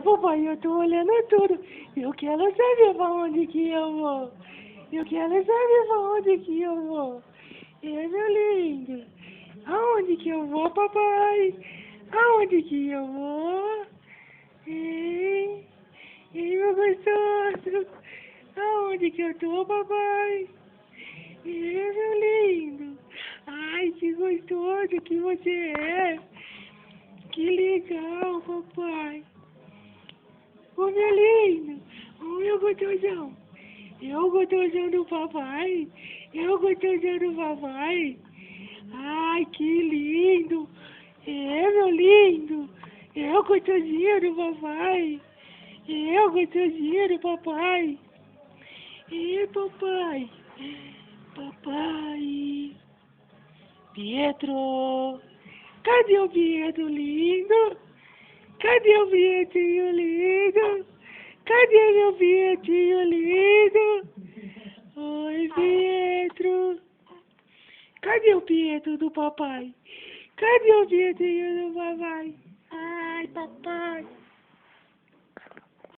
papai, eu tô olhando tudo. Eu quero saber pra onde que eu vou. Eu quero saber pra onde que eu vou. Meu lindo. Aonde que eu vou, papai? Aonde que eu vou? Ei, meu gostoso. Aonde que eu tô, papai? Meu lindo. Ai, que gostoso que você é. Que legal, papai. Ô, meu lindo. Ô, meu gostosão. Eu gostosão do papai. Eu gostosão do papai. Ai, que lindo. Meu lindo. Eu gostosinho do papai. Eu gostosinho do papai. Papai. Papai. Pietro. Cadê o Pietro lindo? Cadê o Pietinho lindo? Cadê meu Pietinho lindo? Oi, Pietro. Cadê o Pietro do papai? Cadê o Pietinho do papai? Ai, papai.